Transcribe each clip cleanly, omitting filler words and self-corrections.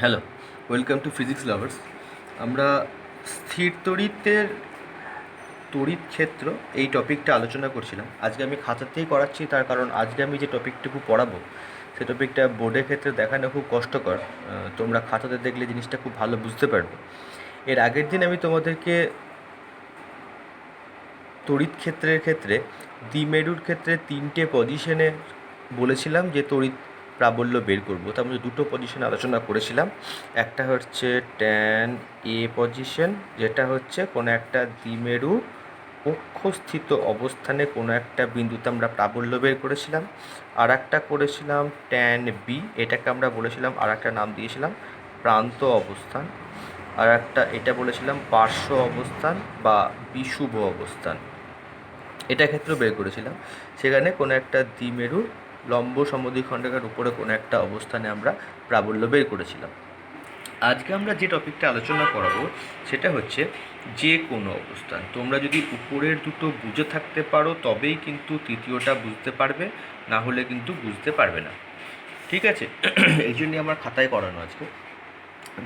Hello, welcome to physics lovers. আমরা স্থির তড়িতের তড়িৎ ক্ষেত্র এই টপিকটা আলোচনা করছিলাম। আজকে আমি খাতাতেই করাচ্ছি, তার কারণ আজকে আমি যে টপিকটুকু পড়াবো সে টপিকটা বোর্ডের ক্ষেত্রে দেখানো খুব কষ্টকর। তোমরা খাতাতে দেখলে জিনিসটা খুব ভালো বুঝতে পারবে। এর আগের দিন আমি তোমাদেরকে তড়িৎ ক্ষেত্রের ক্ষেত্রে দ্বিমেরুর ক্ষেত্রে 3টে পজিশনে বলেছিলাম যে তড়িৎ প্রাবল্য বের করবো। তার মধ্যে 2টো পজিশন আলোচনা করেছিলাম। একটা হচ্ছে ট্যান এ পজিশন, যেটা হচ্ছে কোনো একটা দ্বিমেরু অক্ষস্থিত অবস্থানে কোনো একটা বিন্দুতে আমরা প্রাবল্য বের করেছিলাম। আর একটা করেছিলাম ট্যান বি, এটাকে আমরা বলেছিলাম আর একটা নাম দিয়েছিলাম প্রান্ত অবস্থান। আর একটা এটা বলেছিলাম পার্শ্ব অবস্থান বা বিষুব অবস্থান। এটা ক্ষেত্রেও বের করেছিলাম। সেখানে কোনো একটা দ্বিমেরুর লম্ব সমদ্বিখণ্ডকের উপরে কোনো একটা অবস্থানে আমরা প্রাবল্য বের করেছিলাম। আজকে আমরা যে টপিকটা আলোচনা করাবো সেটা হচ্ছে যে কোনো অবস্থান। তোমরা যদি উপরের দুটো বুঝে থাকতে পারো তবেই কিন্তু তৃতীয়টা বুঝতে পারবে, না হলে কিন্তু বুঝতে পারবে না। ঠিক আছে? এই জন্যই আমার খাতায় করানো আজকে।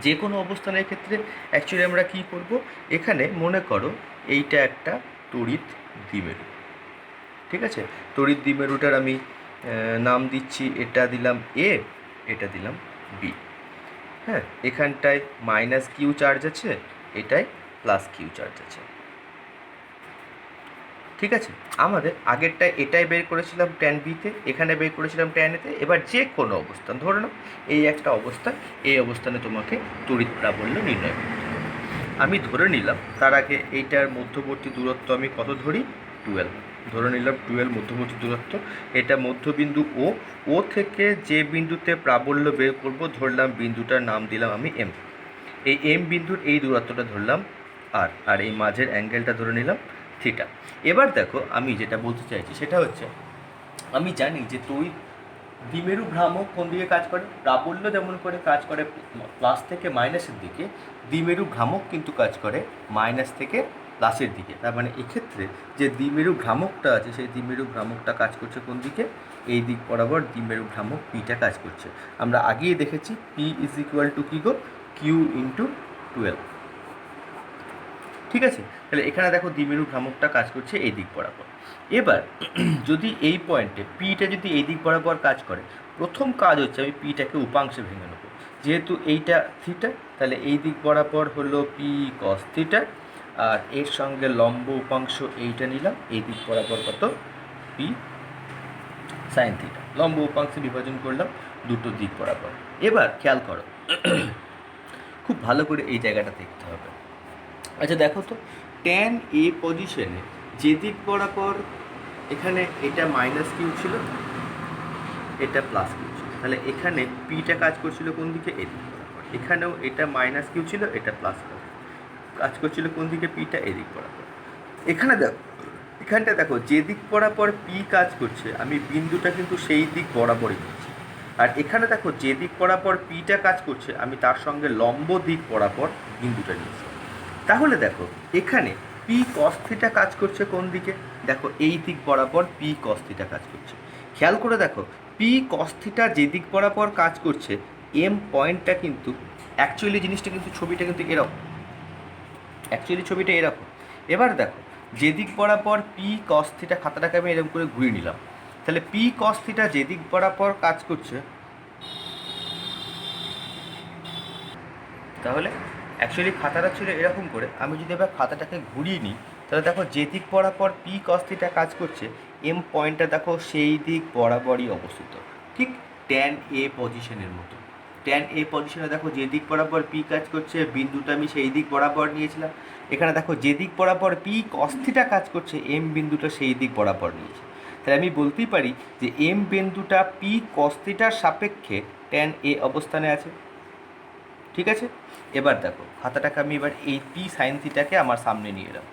যে কোনো অবস্থানের ক্ষেত্রে অ্যাকচুয়ালি আমরা কী করব, এখানে মনে করো এইটা একটা তড়িৎ দ্বিমেরু। ঠিক আছে? তড়িৎ দ্বিমেরুটার আমি নাম দিচ্ছি, এটা দিলাম এ, এটা দিলাম বি। হ্যাঁ, এখানটায় মাইনাস কিউ চার্জ আছে, এটায় প্লাস কিউ চার্জ আছে। ঠিক আছে? আমাদের আগেরটায় এটাই বের করেছিলাম ট্যান বিতে, এখানে বের করেছিলাম ট্যান এতে। এবার যে কোনো অবস্থান ধরে নাও এই একটা অবস্থান, এই অবস্থানে তোমাকে তড়িৎ প্রাবল্য নির্ণয় করতে হবে। আমি ধরে নিলাম তার আগে এইটার মধ্যবর্তী দূরত্ব আমি কত ধরি, 12 ধরে নিলাম। 12 মধ্যবর্তী দূরত্ব। এটা মধ্যবিন্দু ও, ও থেকে যে বিন্দুতে প্রাবল্য বের করব ধরলাম বিন্দুটার নাম দিলাম আমি এম। এই এম বিন্দুর এই দূরত্বটা ধরলাম আর, আর এই মাঝের অ্যাঙ্গেলটা ধরে নিলাম থিটা। এবার দেখো আমি যেটা বলতে চাইছি সেটা হচ্ছে, আমি জানি যে তড়িৎ দ্বিমেরু ভ্রামক কোন দিকে কাজ করে, প্রাবল্য যেমন করে কাজ করে প্লাস থেকে মাইনাসের দিকে, দ্বিমেরু ভ্রামক কিন্তু কাজ করে মাইনাস থেকে প্লাসের দিকে। তার মানে এক্ষেত্রে যে দ্বিমেরু ভ্রামকটা আছে সেই দ্বিমেরু ভ্রামকটা কাজ করছে কোন দিকে, এই দিক বরাবর দ্বিমেরু ভ্রামক পিটা কাজ করছে। আমরা আগেই দেখেছি পি ইজ ইকুয়াল টু কী গো, কিউ ইন্টু 12। ঠিক আছে? তাহলে এখানে দেখো দ্বিমেরু ভ্রামকটা কাজ করছে এই দিক বরাবর। এবার যদি এই পয়েন্টে পিটা যদি এই দিক বরাবর কাজ করে, প্রথম কাজ হচ্ছে আমি পিটাকে উপাংশে ভেঙে নেবো। যেহেতু এইটা থিটা, তাহলে এই দিক বরাবর হলো পি কস থিটা, আর এর সঙ্গে লম্ব উপাংশ এইটা নিলাম, এই দিক বরাবর কত, পি সাইন থিটা। লম্ব উপাংশে বিভাজন করলাম দুটো দিক বরাবর। এবার খেয়াল করো, খুব ভালো করে এই জায়গাটা দেখতে হবে। আচ্ছা দেখো তো, ট্যান এ পজিশনে যে দিক বরাবর, এখানে এটা মাইনাস কিউ ছিল, এটা প্লাস কিউ ছিল, তাহলে এখানে পিটা কাজ করছিল কোন দিকে, এদিক বরাবর। এখানেও এটা মাইনাস কিউ ছিল, এটা প্লাস কিউ কাজ করছিল কোন দিকে, পিটা এদিক বরাবর। এখানে দেখো, এখানটা দেখো যে দিক বরাবর পি কাজ করছে আমি বিন্দুটা কিন্তু সেই দিক বরাবরই করছি। আর এখানে দেখো যে দিক বরাবর পিটা কাজ করছে আমি তার সঙ্গে লম্ব দিক বরাবর বিন্দুটা নিয়েছি। তাহলে দেখো এখানে পি কস থিটা কাজ করছে কোন দিকে, দেখো এই দিক বরাবর পি কস থিটা কাজ করছে। খেয়াল করে দেখো পি কস থিটা যে দিক বরাবর কাজ করছে, এম পয়েন্টটা কিন্তু অ্যাকচুয়ালি জিনিসটা কিন্তু ছবিটা কিন্তু এরকম, অ্যাকচুয়ালি ছবিটা এরকম। এবার দেখো যে দিক বরাবর পি কস থিটা, খাতাটাকে আমি এরকম করে ঘুরিয়ে নিলাম, তাহলে পি কস থিটা যে দিক বরাবর কাজ করছে, তাহলে অ্যাকচুয়ালি খাতাটা ছিল এরকম করে। আমি যদি এবার খাতাটাকে ঘুরিয়ে নিই তাহলে দেখো যে দিক বরাবর পি কস থিটা কাজ করছে, এম পয়েন্টটা দেখো সেই দিক বরাবরই অবস্থিত, ঠিক ট্যান এ পজিশনের মতো। ট্যান এ পজিশনে দেখো যে দিক বরাবর পি কাজ করছে বিন্দুটা আমি সেই দিক বরাবর নিয়েছিলাম। এখানে দেখো যে দিক বরাবর পি কস থিটা কাজ করছে এম বিন্দুটা সেই দিক বরাবর নিয়েছে। তাহলে আমি বলতেই পারি যে এম বিন্দুটা পি কস থিটার সাপেক্ষে ট্যান এ অবস্থানে আছে। ঠিক আছে? এবার দেখো খাতাটাকে আমি এবার এই পি সাইন থিটাকে আমার সামনে নিয়ে এলাম।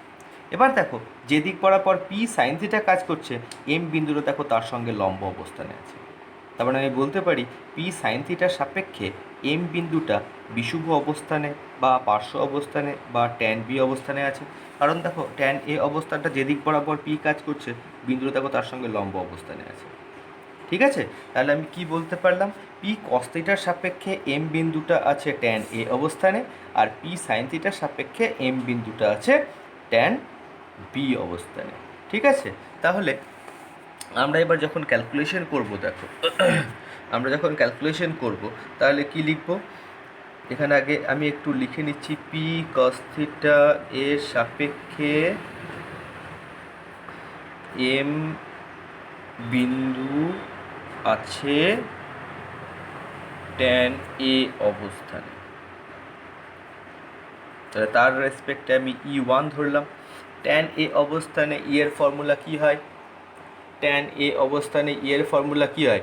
এবার দেখো যে দিক বরাবর পি সাইন থিটা কাজ করছে এম বিন্দুটা দেখো তার সঙ্গে লম্ব অবস্থানে আছে। তার মানে আমি বলতে পারি পি সাইন থিটার সাপেক্ষে এম বিন্দুটা বিষুব অবস্থানে বা পার্শ্ব অবস্থানে বা ট্যান বি অবস্থানে আছে। কারণ দেখো ট্যান এ অবস্থানটা যে দিক বরাবর পি কাজ করছে বিন্দুটা দেখো তার সঙ্গে লম্ব অবস্থানে আছে। ঠিক আছে, তাহলে আমি কি বলতে পারলাম, পি কস থিটার সাপেক্ষে এম বিন্দুটা আছে ট্যান এ অবস্থানে, আর পি সাইন থিটার সাপেক্ষে এম বিন্দুটা আছে ট্যান বি অবস্থানে। ঠিক আছে, তাহলে আমরা এবার যখন ক্যালকুলেশন করব, দেখো আমরা যখন ক্যালকুলেশন করব তাহলে কি লিখব, এখানে আগে আমি একটু লিখে নিচ্ছি, পি কস থিটা এর সাপেক্ষে এম বিন্দু আছে ট্যান এ অবস্থানে, তাহলে তার রেসপেক্টে আমি E1 ধরলাম। ট্যান এ অবস্থানে ই এর ফর্মুলা কি হয়, ট্যান এ অবস্থানে ই এর ফর্মুলা কি হয়,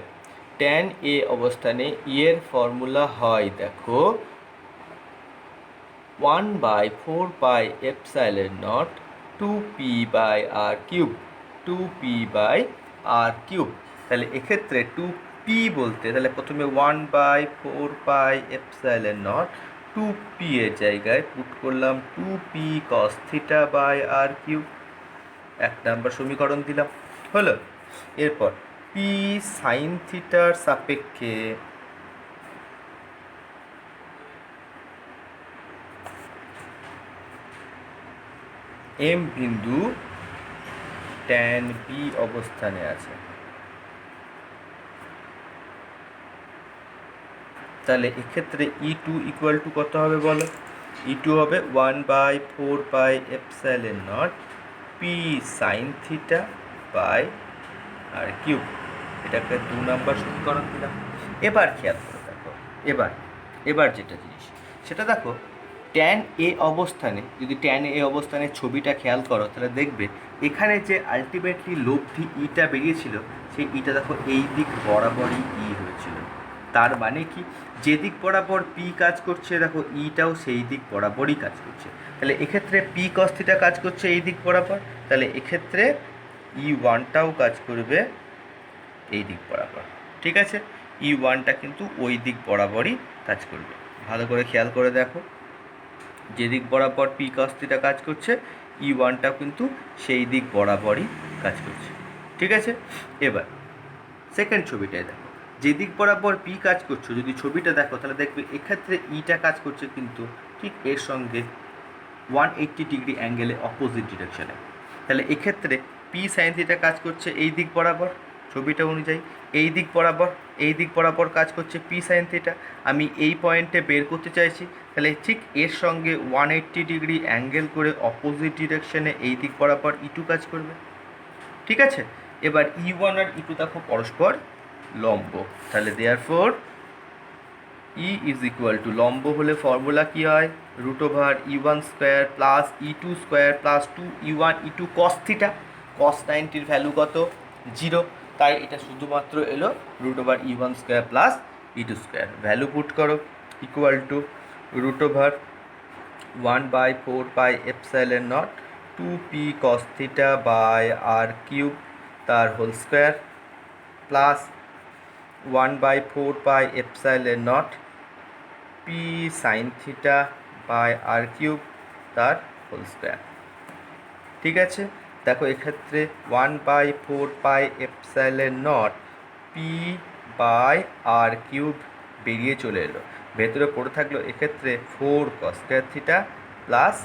ট্যান এ অবস্থানে ই এর ফর্মুলা হয়, দেখো 1/4πε0 2p/r³, 2p/r³। তাহলে এক্ষেত্রে 2p বলতে তাহলে প্রথমে 1/4πε0 2p এর জায়গায় পুট করলাম 2p cos θ/r³, এক নম্বর সমীকরণ দিলাম, হলো। এরপর পি সাইন থিটার সাপেক্ষে এম বিন্দু ট্যান বি অবস্থানে আছে, তাহলে এক্ষেত্রে E2 ইকুয়াল টু কত হবে বলো, E2 হবে 1/4πε0 পি সাইন θ/r³, এটাকে 2 নম্বর সমীকরণ দিলাম। এবার খেয়াল করে দেখো, এবার যেটা জিনিস সেটা দেখো, ট্যান এ অবস্থানে, যদি ট্যান এ অবস্থানের ছবিটা খেয়াল করো তাহলে দেখবে এখানে যে আলটিমেটলি লব্ধি ইটা বেরিয়েছিল, সেই ইটা দেখো এই দিক বরাবরই ই হয়েছিল। তার মানে কি, যে দিক বরাবর পি কাজ করছে দেখো ইটাও সেই দিক বরাবরই কাজ করছে, তাহলে এক্ষেত্রে পি কস থিটা কাজ করছে এই দিক বরাবর, তাহলে এক্ষেত্রে E1টাও কাজ করবে এই দিক বরাবর। ঠিক আছে, E1টা কিন্তু ওই দিক বরাবরই কাজ করবে। ভালো করে খেয়াল করে দেখো, যে দিক বরাবর পি কস থিটা কাজ করছে E1টাও কিন্তু সেই দিক বরাবরই কাজ করছে। ঠিক আছে, এবার সেকেন্ড ছবিটায় দেখো, যে দিক বরাবর পি কাজ করছো যদি ছবিটা দেখো তাহলে দেখবে এক্ষেত্রে ইটা কাজ করছে কিন্তু ঠিক এর সঙ্গে 180 ডিগ্রি অ্যাঙ্গেলে অপোজিট ডিরেকশনে, তাহলে এক্ষেত্রে পি সাইন থিটা কাজ করছে এই দিক বরাবর, ছবিটা অনুযায়ী এই দিক বরাবর কাজ করছে পি সাইন থিটা, আমি এই পয়েন্টে বের করতে চাইছি, তাহলে ঠিক এর সঙ্গে 180 ডিগ্রি অ্যাঙ্গেল করে অপোজিট ডিরেকশনে এই দিক বরাবর E2 কাজ করবে। ঠিক আছে, এবার E1 আর E2 দেখো পরস্পর লম্ব, তাহলে therefore E is equal to, লম্ব হলে ফর্মুলা কী হয়, √E1² plus E2² plus 2E1 E2 cos theta, cos 90-র ভ্যালু কত 0, তাই এটা শুধুমাত্র এলো √E1² plus E2², value put করো equal to √1/4πε0 2p cos θ/r³ তার whole square plus 1/4πε0 P sine θ/r³ তার হোল স্কোয়ার। ঠিক আছে, দেখো এক্ষেত্রে 1/4πε0 p/r³ বেরিয়ে চলে এলো, ভেতরে পড়ে থাকলো এক্ষেত্রে 4 cos² θ plus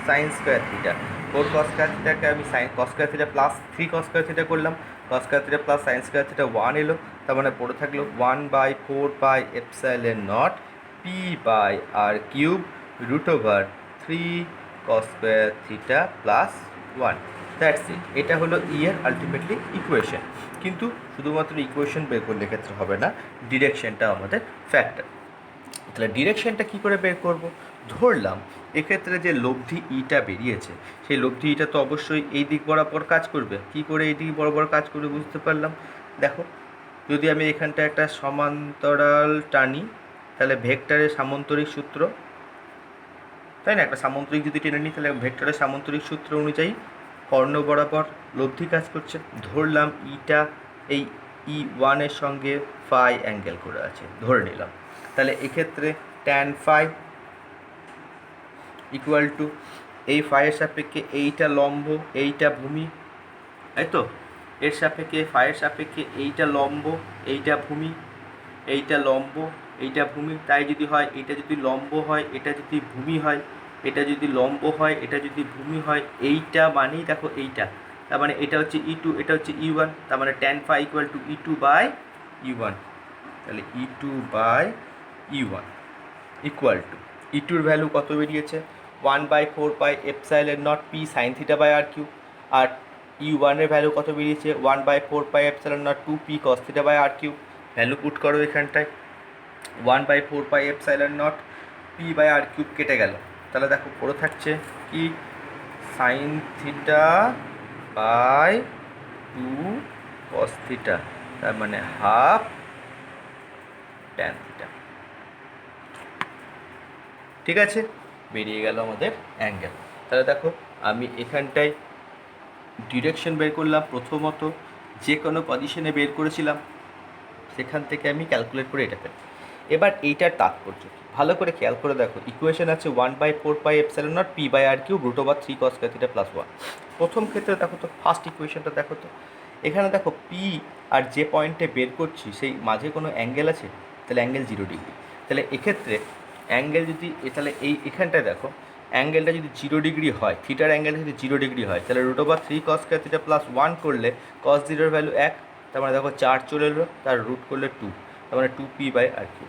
sine square theta, 4 cos² থিটাকে আমি cos² theta plus 3 cos² theta করলাম, cos² theta plus sine square theta 1 এলো, তার মানে পড়ে থাকলো 1/4πε0 p/r³ √3 cos² theta plus 1, that's it. এটা হলো ই এর আলটিমেটলি ইকুয়েশন, কিন্তু শুধুমাত্র ইকুয়েশন বের করলে ক্ষেত্রে হবে না, ডিরেকশনটা আমাদের ফ্যাক্টর। তাহলে ডিরেকশনটা কী করে বের করব, ধরলাম এক্ষেত্রে যে লব্ধি ইটা বেরিয়েছে সেই লব্ধি ইটা তো অবশ্যই এই দিক বরাবর কাজ করবে, কি করে এই দিক বরাবর কাজ করবে বুঝতে পারলাম। দেখো যদি আমি এখানটা একটা সমান্তরাল টানি তাহলে ভেক্টরের সামান্তরিক সূত্র, তাই না, একটা সামান্তরিক যদি টেনে নিই তাহলে ভেক্টরের সামান্তরিক সূত্র অনুযায়ী কর্ণ বরাবর লব্ধি কাজ করছে, ধরলাম ইটা এই E1 এর সঙ্গে ফাই অ্যাঙ্গেল করে আছে ধরে নিলাম, তাহলে এক্ষেত্রে ট্যান ফাই ইকুয়াল টু এই ফাইয়ের সাপেক্ষে এইটা লম্ব এইটা ভূমি, তাই তো, এর সাপেক্ষে ফাইয়ের সাপেক্ষে এইটা লম্ব, এইটা ভূমি, এইটা লম্ব, এইটা ভূমি। তাই যদি হয়, এটা যদি লম্ব হয়, এটা যদি ভূমি হয়, এটা যদি লম্ব হয়, এটা যদি ভূমি হয়, এইটা মানেই দেখো এইটা, তার মানে এটা হচ্ছে E2, এটা হচ্ছে E1, তার মানে tan phi equal to E2 by E1। তাহলে E2 by E1 equal to E2-র ভ্যালু কত বেরিয়েছে 1/4 epsilon naught P sine theta by R cube, আর E1-এর ভ্যালু কত বেরিয়েছে 1/4 epsilon naught 2p cos theta by R cube. Value put করো এখানটায়, 1/4 epsilon naught P by R cube কেটে গেল, তাহলে দেখো পড়ে থাকছে কি sine theta by 2 cos theta, তার মানে হাফ ট্যান থিটা। ঠিক আছে, বেরিয়ে গেল আমাদের অ্যাঙ্গেল। তাহলে দেখো আমি এখানটায় ডিরেকশন বের করলাম, প্রথমত যে কোনো পজিশনে বের করেছিলাম, সেখান থেকে আমি ক্যালকুলেট করে এটা পেলাম। এবার এইটার তাৎপর্য ভালো করে খেয়াল করে দেখো, ইকুয়েশন আছে 1/4 epsilon naught P by R Q root over 3 cos theta plus 1। প্রথম ক্ষেত্রে দেখো তো, ফার্স্ট ইকুয়েশনটা দেখো তো, এখানে দেখো পি আর যে পয়েন্টে বের করছি সেই মাঝে কোনো অ্যাঙ্গেল আছে, তাহলে অ্যাঙ্গেল 0 ডিগ্রি। তাহলে এক্ষেত্রে অ্যাঙ্গেল যদি তাহলে এখানটায় দেখো অ্যাঙ্গেলটা যদি 0 ডিগ্রি হয়, থিটার অ্যাঙ্গেলটা যদি 0 ডিগ্রি হয়, তাহলে root over 3 cos theta plus 1 করলে কস 0-র ভ্যালু 1, তার মানে দেখো 4 চলে এলো, তার রুট করলে 2, তার মানে 2p বাই আর কিউ।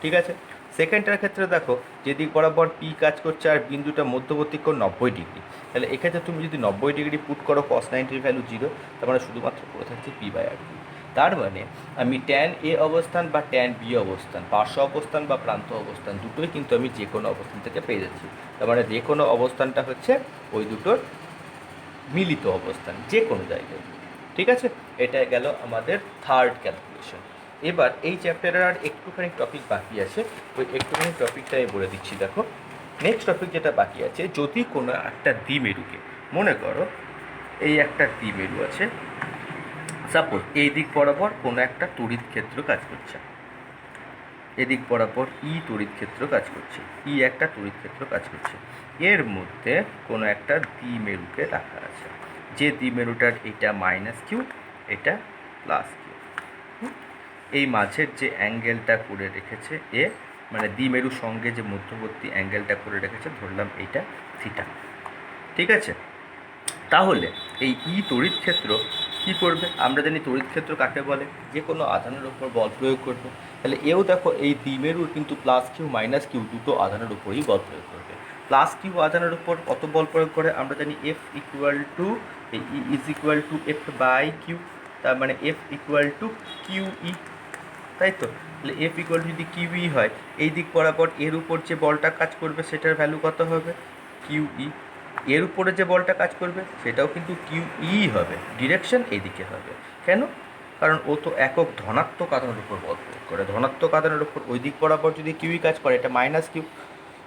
ঠিক আছে, সেকেন্ডটার ক্ষেত্রে দেখো যেদিক বরাবর পি কাজ করছে আর বিন্দুটা মধ্যবর্তী কোণ 90 ডিগ্রি, তাহলে এক্ষেত্রে তুমি যদি 90 ডিগ্রি পুট করো কস 90-র ভ্যালু 0, তার মানে শুধুমাত্র পড়ে থাকছে পি বাই আর কিউ। তার মানে আমি ট্যান এ অবস্থান বা ট্যান বি অবস্থান, পার্শ্ব অবস্থান বা প্রান্ত অবস্থান দুটোই কিন্তু আমি যে কোনো অবস্থান থেকে পেয়ে যাচ্ছি। তার মানে যে কোনো অবস্থানটা হচ্ছে ওই দুটোর মিলিত অবস্থান যে কোনো জায়গায়। ঠিক আছে, এটা গেল আমাদের থার্ড ক্যালকুলেশন। এবার এই চ্যাপ্টারের আর একটুখানি টপিক বাকি আছে, ওই একটুখানি টপিকটা আমি বলে দিচ্ছি। দেখো নেক্সট টপিক যেটা বাকি আছে, যদি কোনো একটা দ্বিমেরুকে, মনে করো এই একটা দ্বিমেরু আছে, সাপোজ এই দিক বরাবর কোনো একটা তড়িৎ ক্ষেত্র কাজ করছে, এদিক বরাবর তড়িৎ ক্ষেত্র কাজ করছে, একটা তড়িৎ ক্ষেত্র কাজ করছে, এর মধ্যে কোনো একটা দ্বিমেরুকে রাখা আছে, যে দ্বিমেরুটার এটা মাইনাস কিউ, এটা প্লাস কিউ। এই মাঝের যে অ্যাঙ্গেলটা করে রেখেছে এ, মানে দ্বিমেরুর সঙ্গে যে মধ্যবর্তী অ্যাঙ্গেলটা করে রেখেছে ধরলাম এইটা থিটা। ঠিক আছে, তাহলে এই তড়িৎ ক্ষেত্র কী করবে, আমরা জানি তড়িৎ ক্ষেত্র কাকে বলে, যে কোনো আধানের উপর বল প্রয়োগ করবে। তাহলে এও দেখো এই দ্বিমেরুর কিন্তু প্লাস কিউ মাইনাস কিউ দুটো আধানের উপরেই বল প্রয়োগ করবে। প্লাস কিউ আধানের উপর কত বল প্রয়োগ করে, আমরা জানি F equal to F by Q, তার মানে F equal to Q E, তাই তো। তাহলে এফ ইকুয়াল টু যদি কিউ ই হয়, এই দিক বরাবর এর উপর যে বলটা কাজ করবে সেটার ভ্যালু কত হবে কিউ ই, এর উপরে যে বলটা কাজ করবে সেটাও কিন্তু কিউ ই হবে, ডিরেকশন এইদিকে হবে। কেন, কারণ ও তো একক ধনাত্মক আধানের উপর বল প্রয়োগ করে, ধনাত্মক আধানের উপর ওই দিক বরাবর যদি কিউই কাজ করে, এটা মাইনাস কিউ,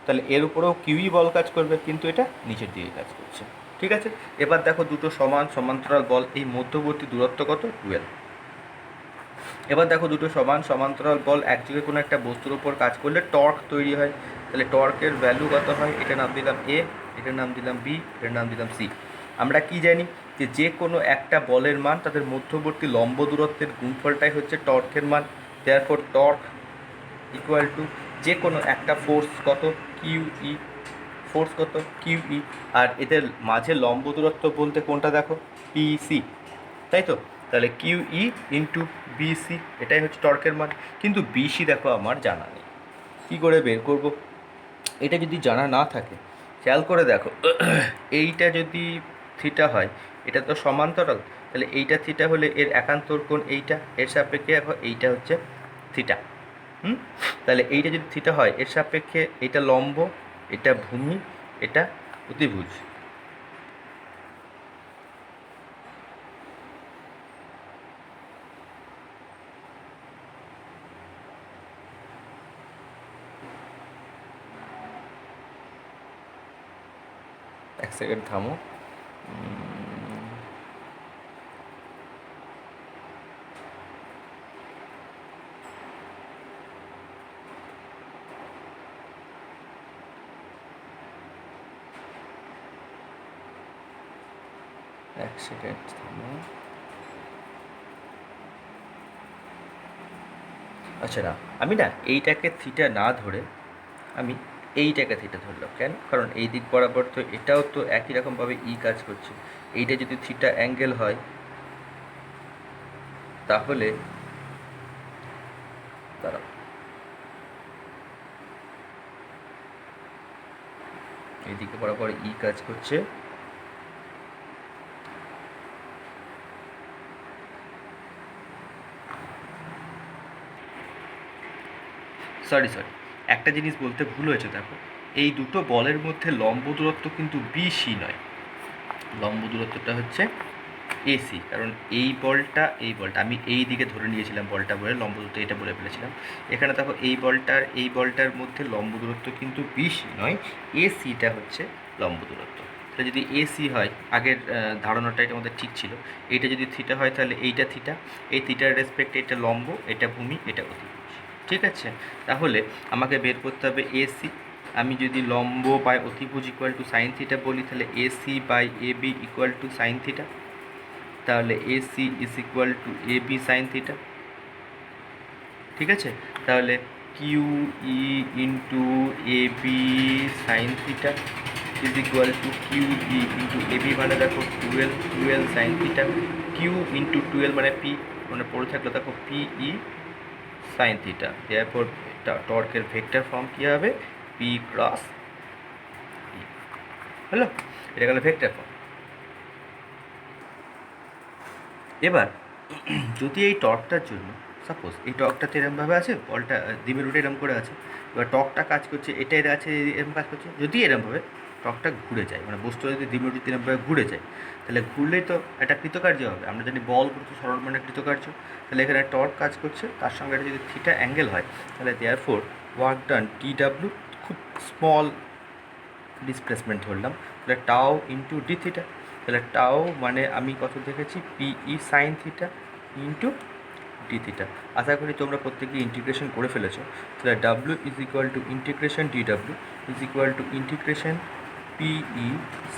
তাহলে এর উপরেও কিউই বল কাজ করবে, কিন্তু এটা নিচের দিকে কাজ করছে। ঠিক আছে, এবার দেখো দুটো সমান্তরাল বল, এই মধ্যবর্তী দূরত্ব কত 12। এবার দেখো দুটো সমান্তরাল বল একযোগে কোনো একটা বস্তুর উপর কাজ করলে টর্ক তৈরি হয়, তাহলে টর্কের ভ্যালু কত হয়, এটার নাম দিলাম এ, এটার নাম দিলাম বি, এটার নাম দিলাম সি। আমরা কি জানি যে কোনো একটা বলের মান তাদের মধ্যবর্তী লম্ব দূরত্বের গুণফলটাই হচ্ছে টর্কের মান। দেয়ারফর টর্ক ইকুয়াল টু যে কোনো একটা ফোর্স কত কিউ ই, ফোর্স কত কিউ ই, আর এদের মাঝে লম্ব দূরত্ব বলতে কোনটা দেখো পিসি, তাই তো। তাহলে কিউ ই ইন্টু বিসি, এটাই হচ্ছে টর্কের মান। কিন্তু বিসি দেখো আমার জানা নেই, কী করে বের করব, এটা যদি জানা না থাকে খেয়াল করে দেখো, এইটা যদি থিটা হয়, এটা তো সমান্তরাল, তাহলে এইটা থিটা হলে এর একান্তর কোণ এইটা, এর সাপেক্ষে এইটা হচ্ছে থিটা। তাহলে এইটা যদি থিটা হয়, এর সাপেক্ষে এটা লম্ব, এটা ভূমি, এটা অতিভুজ। এক সেকেন্ড থামো, এক সেকেন্ড থামো। আচ্ছা না, আমি না এইটাকে থিটা না ধরে আমি এইটাকে থিটা ধরলাম। কেন? কারণ এই দিক বরাবর তো এটাও তো একই রকমভাবে ই কাজ করছে। এইটা যদি থিটা অ্যাঙ্গেল হয় তাহলে দাঁড়াও, এইদিকে বরাবর ই কাজ করছে, সরি একটা জিনিস বলতে ভুল হয়েছে। দেখো, এই দুটো বলের মধ্যে লম্ব দূরত্ব কিন্তু বিসি নয়, লম্ব দূরত্বটা হচ্ছে এসি। কারণ এই বলটা আমি এই দিকে ধরে নিয়েছিলাম বলটা বলে লম্ব দূরত্ব এটা বলে ফেলেছিলাম। এখানে দেখো এই বলটার মধ্যে লম্ব দূরত্ব কিন্তু বিসি নয়, এসিটা হচ্ছে লম্ব দূরত্ব। তাহলে যদি এসি হয়, আগের ধারণাটা এটা আমাদের ঠিক ছিল, এইটা যদি থিটা হয় তাহলে এইটা থিটা, এই থিটার রেসপেক্টে এটা লম্ব, এটা ভূমি, এটা অতিভুজ। ঠিক আছে, তাহলে আমাকে বের করতে হবে এসি। আমি যদি লম্ব বাই অতিভুজ ইকুয়াল টু সাইন থিটা বলি, তাহলে AC by A B equal to sine theta. তাহলে AC is equal to A B sine theta. ঠিক আছে, তাহলে Q E into A B sine theta is equal to Q E into A B, মানে দেখো twelve sine theta, Q into twelve মানে P, মানে পড়ে থাকলো দেখো পি ই সাইন থিটা। এরপর টর্কের ভেক্টর ফর্ম কী হবে? P cross E. হলো, এটা গেল ভেক্টর ফর্ম। এবার যদি এই টর্কটার জন্য সাপোজ এই টর্কটা তো এরমভাবে আছে, বলটা দ্বিমের রুটে এরম করে আছে, এবার টর্কটা কাজ করছে, এটা এটা আছে এরম কাজ করছে, যদি এরমভাবে টর্কটা ঘুরে যায়, মানে বস্তু যদি দ্বিমের রুটে এরমভাবে ঘুরে যায়, তাহলে ঘুরলেই তো একটা কৃতকার্য হবে। আমরা জানি বল করছে সরল মানে কৃতকার্য, তাহলে এখানে টর্ক কাজ করছে, তার সঙ্গে একটা যদি থিটা অ্যাঙ্গেল হয়, তাহলে therefore work done T W, খুব স্মল ডিসপ্লেসমেন্ট ধরলাম, তাহলে টাও ইন্টু ডি থিটা। তাহলে টাও মানে আমি কত দেখেছি, PE sine theta into D theta. আশা করি তোমরা প্রত্যেকে ইন্টিগ্রেশন করে ফেলেছো। তাহলে W is equal to integration D W is equal to integration PE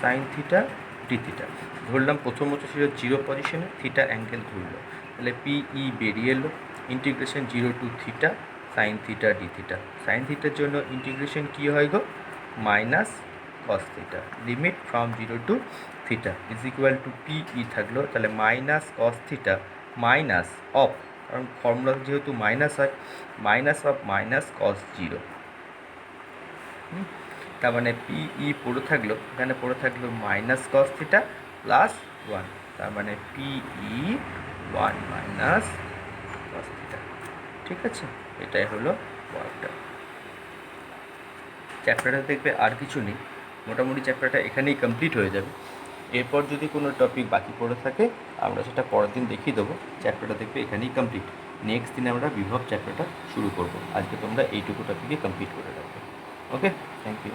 sine theta D theta. ধরলাম প্রথমত ছিল জিরো পজিশনে, থিটা অ্যাঙ্গেল ঘুরলো, তাহলে পিই বেরিয়ে এলো, integration zero to theta sine theta D theta. Sine থিটার জন্য ইন্টিগ্রেশন কী হয় গো? Minus cos theta, limit from zero to theta is equal to PE থাকলো, তাহলে minus cos theta minus of, কারণ ফর্মুলা যেহেতু মাইনাস হয়, minus of minus cos zero. তার মানে পিই পড়ে থাকলো, এখানে পড়ে থাকলো minus cos theta plus one, তার মানে PE one minus cos theta. ঠিক আছে, এটাই হলো ওয়ার্কটা। চ্যাপ্টারটা দেখবে আর কিছু নেই, মোটামুটি চ্যাপ্টারটা এখানেই কমপ্লিট হয়ে যাবে। এরপর যদি কোনো টপিক বাকি পড়ে থাকে আমরা সেটা পরের দিন দেখিয়ে দেবো। চ্যাপ্টারটা দেখবে এখানেই কমপ্লিট, নেক্সট দিনে আমরা বিভব চ্যাপ্টারটা শুরু করব। আজকে তোমরা এইটুকু টপিকে কমপ্লিট করে রাখবে। ওকে, থ্যাংক ইউ।